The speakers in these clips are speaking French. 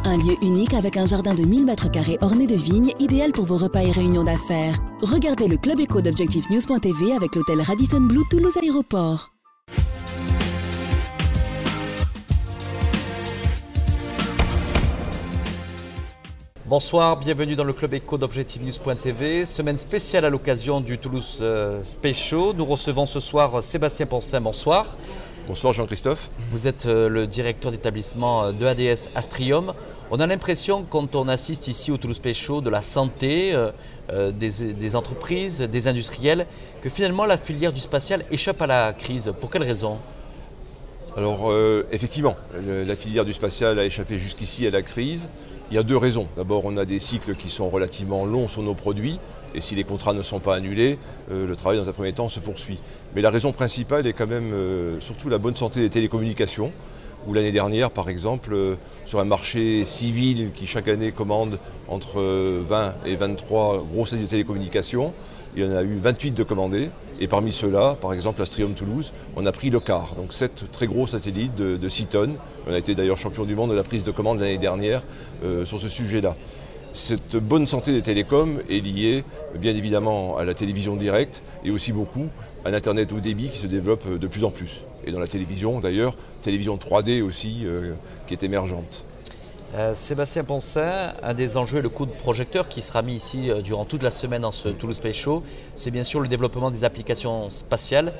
Un lieu unique avec un jardin de 1000 m² orné de vignes, idéal pour vos repas et réunions d'affaires. Regardez le Club Éco d'ObjectiveNews.tv avec l'hôtel Radisson Blu Toulouse Aéroport. Bonsoir, bienvenue dans le Club Éco d'ObjectiveNews.tv. Semaine spéciale à l'occasion du Toulouse Space Show. Nous recevons ce soir Sébastien Poncin, bonsoir. Bonsoir Jean-Christophe. Vous êtes le directeur d'établissement de ADS Astrium. On a l'impression, quand on assiste ici au Toulouse Space Show, de la santé, des entreprises, des industriels, que finalement la filière du spatial échappe à la crise. Pour quelles raisons ? Alors effectivement, la filière du spatial a échappé jusqu'ici à la crise. Il y a deux raisons. D'abord, on a des cycles qui sont relativement longs sur nos produits, et si les contrats ne sont pas annulés, le travail dans un premier temps se poursuit. Mais la raison principale est quand même surtout la bonne santé des télécommunications, où l'année dernière, par exemple, sur un marché civil qui chaque année commande entre 20 et 23 gros satellites de télécommunications, il y en a eu 28 de commandés, et parmi ceux-là, par exemple, Astrium Toulouse, on a pris le quart. Donc 7 très gros satellites de 6 tonnes. On a été d'ailleurs champion du monde de la prise de commande l'année dernière sur ce sujet-là. Cette bonne santé des télécoms est liée bien évidemment à la télévision directe et aussi beaucoup à l'Internet haut débit qui se développe de plus en plus. Et dans la télévision d'ailleurs, télévision 3D aussi qui est émergente. Sébastien Poncin, un des enjeux est le coup de projecteur qui sera mis ici durant toute la semaine dans ce Toulouse Space Show. C'est bien sûr le développement des applications spatiales.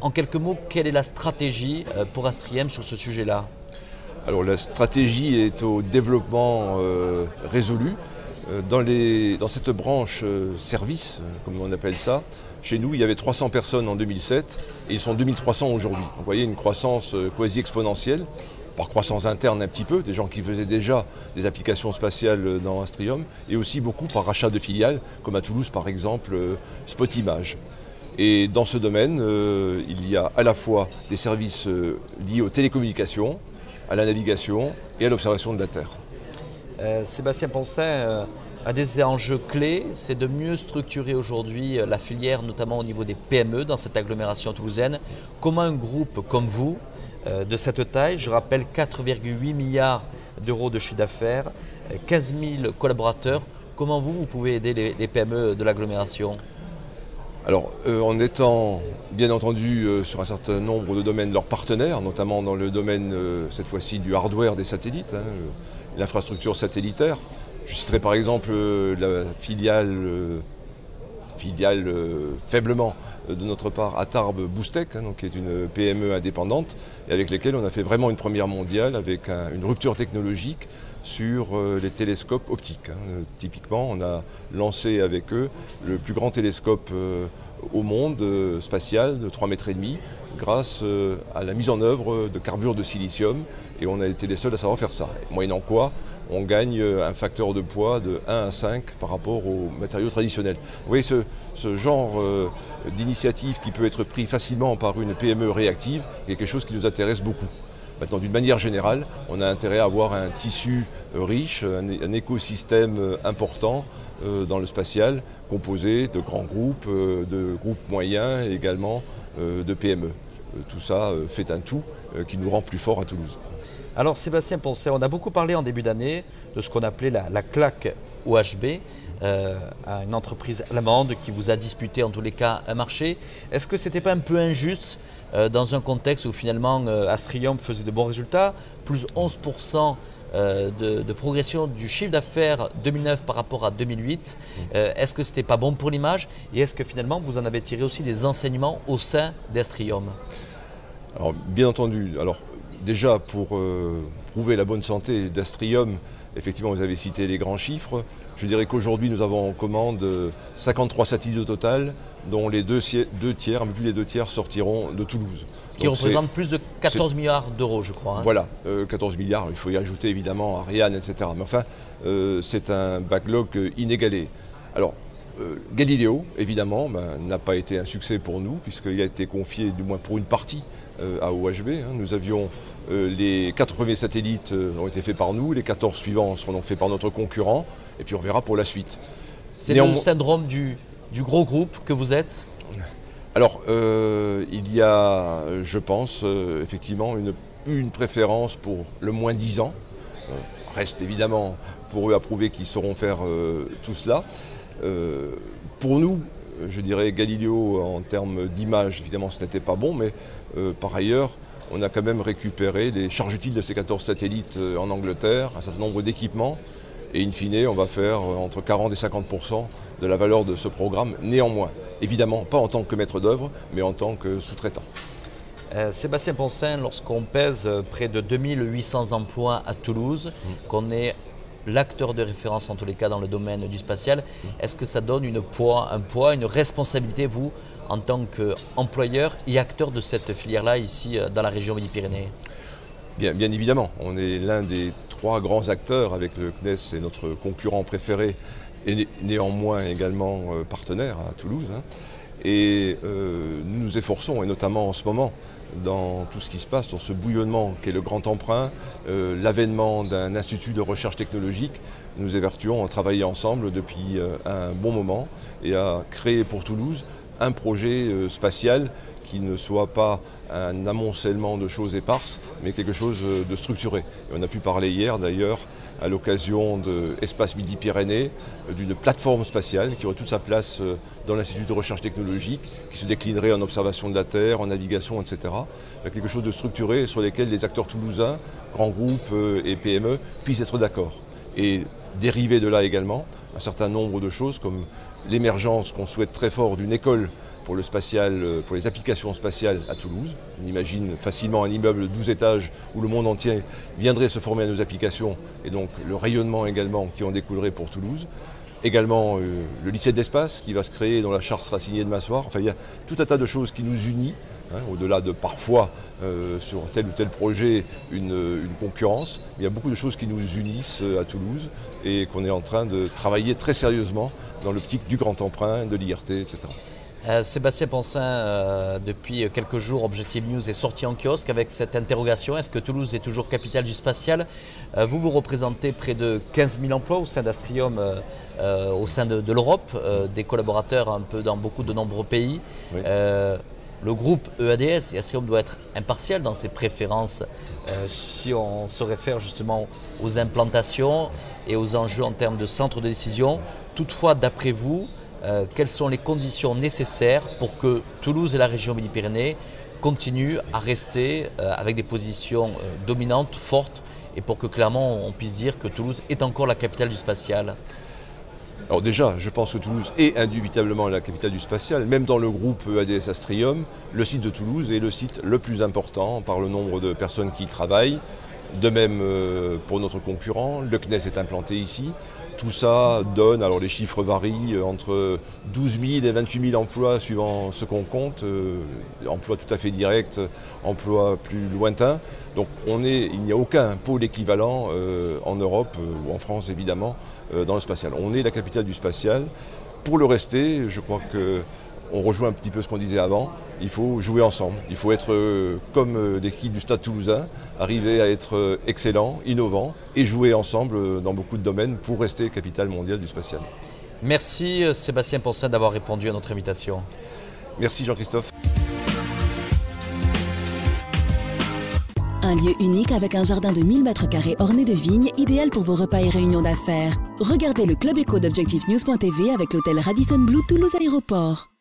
En quelques mots, quelle est la stratégie pour Astrium sur ce sujet-là ? Alors la stratégie est au développement résolu. Dans cette branche service, comme on appelle ça, chez nous il y avait 300 personnes en 2007 et ils sont 2300 aujourd'hui. Vous voyez une croissance quasi exponentielle. Par croissance interne un petit peu, des gens qui faisaient déjà des applications spatiales dans Astrium, et aussi beaucoup par rachat de filiales, comme à Toulouse par exemple Spotimage. Et dans ce domaine, il y a à la fois des services liés aux télécommunications, à la navigation et à l'observation de la Terre. Sébastien Poncin, un des enjeux clés, c'est de mieux structurer aujourd'hui la filière, notamment au niveau des PME dans cette agglomération toulousaine. Comment un groupe comme vous, de cette taille, je rappelle 4,8 milliards d'euros de chiffre d'affaires, 15 000 collaborateurs, comment vous pouvez aider les PME de l'agglomération ? Alors, en étant bien entendu sur un certain nombre de domaines leurs partenaires, notamment dans le domaine cette fois-ci du hardware des satellites, l'infrastructure satellitaire. Je citerai par exemple la filiale faiblement de notre part à Tarbes Boostech, qui est une PME indépendante et avec laquelle on a fait vraiment une première mondiale avec une rupture technologique sur les télescopes optiques. Typiquement, on a lancé avec eux le plus grand télescope au monde spatial de 3,5 mètres grâce à la mise en œuvre de carbure de silicium et on a été les seuls à savoir faire ça. Moyennant quoi, on gagne un facteur de poids de 1 à 5 par rapport aux matériaux traditionnels. Vous voyez ce genre d'initiative qui peut être pris facilement par une PME réactive est quelque chose qui nous intéresse beaucoup. Maintenant, d'une manière générale, on a intérêt à avoir un tissu riche, un écosystème important dans le spatial, composé de grands groupes, de groupes moyens et également de PME. Tout ça fait un tout qui nous rend plus forts à Toulouse. Alors Sébastien Poncin, on a beaucoup parlé en début d'année de ce qu'on appelait la claque OHB, une entreprise allemande qui vous a disputé en tous les cas un marché. Est-ce que ce n'était pas un peu injuste dans un contexte où finalement Astrium faisait de bons résultats, plus 11% de progression du chiffre d'affaires 2009 par rapport à 2008. Est-ce que ce n'était pas bon pour l'image et est-ce que finalement vous en avez tiré aussi des enseignements au sein d'Astrium ? Alors bien entendu, déjà pour prouver la bonne santé d'Astrium, effectivement vous avez cité les grands chiffres. Je dirais qu'aujourd'hui nous avons en commande 53 satellites au total, dont les deux tiers, un peu plus des 2 tiers sortiront de Toulouse. Ce qui représente plus de 14 milliards d'euros, je crois. Voilà, 14 milliards, il faut y ajouter évidemment Ariane, etc. Mais enfin, c'est un backlog inégalé. Alors, Galileo, évidemment, n'a pas été un succès pour nous, puisqu'il a été confié, du moins pour une partie, à OHB. Nous avions les 4 premiers satellites ont été faits par nous, les 14 suivants seront faits par notre concurrent, et puis on verra pour la suite. C'est le syndrome du gros groupe que vous êtes ? Alors, il y a, je pense, effectivement, une préférence pour le moins 10 ans. reste évidemment pour eux à prouver qu'ils sauront faire tout cela. Pour nous, je dirais Galileo en termes d'image, évidemment ce n'était pas bon, mais par ailleurs, on a quand même récupéré les charges utiles de ces 14 satellites en Angleterre, un certain nombre d'équipements, et in fine, on va faire entre 40 et 50% de la valeur de ce programme, néanmoins. Évidemment, pas en tant que maître d'œuvre, mais en tant que sous-traitant. Sébastien Poncin, lorsqu'on pèse près de 2800 emplois à Toulouse, qu'on est l'acteur de référence en tous les cas dans le domaine du spatial, est-ce que ça donne un poids, une responsabilité, vous, en tant qu'employeur et acteur de cette filière-là ici dans la région Midi-Pyrénées? Bien évidemment, on est l'un des 3 grands acteurs avec le CNES, c'est notre concurrent préféré et néanmoins également partenaire à Toulouse. Et nous nous efforçons, et notamment en ce moment, dans tout ce qui se passe, dans ce bouillonnement qu'est le Grand Emprunt, l'avènement d'un institut de recherche technologique, nous évertuons à travailler ensemble depuis un bon moment et à créer pour Toulouse un projet spatial qui ne soit pas un amoncellement de choses éparses, mais quelque chose de structuré. Et on a pu parler hier d'ailleurs, à l'occasion de Espace Midi-Pyrénées, d'une plateforme spatiale qui aurait toute sa place dans l'Institut de recherche technologique, qui se déclinerait en observation de la Terre, en navigation, etc. Quelque chose de structuré sur lequel les acteurs toulousains, grands groupes et PME, puissent être d'accord. Et dériver de là également un certain nombre de choses comme l'émergence qu'on souhaite très fort d'une école pour le spatial, pour les applications spatiales à Toulouse. On imagine facilement un immeuble de 12 étages où le monde entier viendrait se former à nos applications et donc le rayonnement également qui en découlerait pour Toulouse. Également le lycée de l'espace qui va se créer, dont la charte sera signée demain soir. Enfin, il y a tout un tas de choses qui nous unissent, au-delà de parfois sur tel ou tel projet une concurrence. Il y a beaucoup de choses qui nous unissent à Toulouse et qu'on est en train de travailler très sérieusement dans l'optique du grand emprunt, de l'IRT, etc. Sébastien Poncin, depuis quelques jours, Objectif News est sorti en kiosque avec cette interrogation. Est-ce que Toulouse est toujours capitale du spatial? Vous représentez près de 15 000 emplois au sein d'Astrium, au sein de l'Europe, des collaborateurs un peu dans beaucoup de nombreux pays. Oui. Le groupe EADS et Astrium doit être impartial dans ses préférences si on se réfère justement aux implantations et aux enjeux en termes de centre de décision. Toutefois, d'après vous, quelles sont les conditions nécessaires pour que Toulouse et la région Midi-Pyrénées continuent à rester avec des positions dominantes, fortes, et pour que clairement on puisse dire que Toulouse est encore la capitale du spatial? Alors déjà, je pense que Toulouse est indubitablement la capitale du spatial. Même dans le groupe EADS Astrium, le site de Toulouse est le site le plus important par le nombre de personnes qui y travaillent. De même pour notre concurrent, le CNES est implanté ici. Tout ça donne, alors les chiffres varient, entre 12 000 et 28 000 emplois suivant ce qu'on compte, emplois tout à fait directs, emplois plus lointains. Donc il n'y a aucun pôle équivalent en Europe ou en France évidemment dans le spatial. On est la capitale du spatial. Pour le rester, je crois qu'on rejoint un petit peu ce qu'on disait avant, il faut jouer ensemble. Il faut être comme l'équipe du Stade Toulousain, arriver à être excellent, innovant et jouer ensemble dans beaucoup de domaines pour rester capitale mondiale du spatial. Merci Sébastien Poncin d'avoir répondu à notre invitation. Merci Jean-Christophe. Un lieu unique avec un jardin de 1000 m² orné de vignes, idéal pour vos repas et réunions d'affaires. Regardez le Club Éco d'Objectif News.tv avec l'hôtel Radisson Blu Toulouse Aéroport.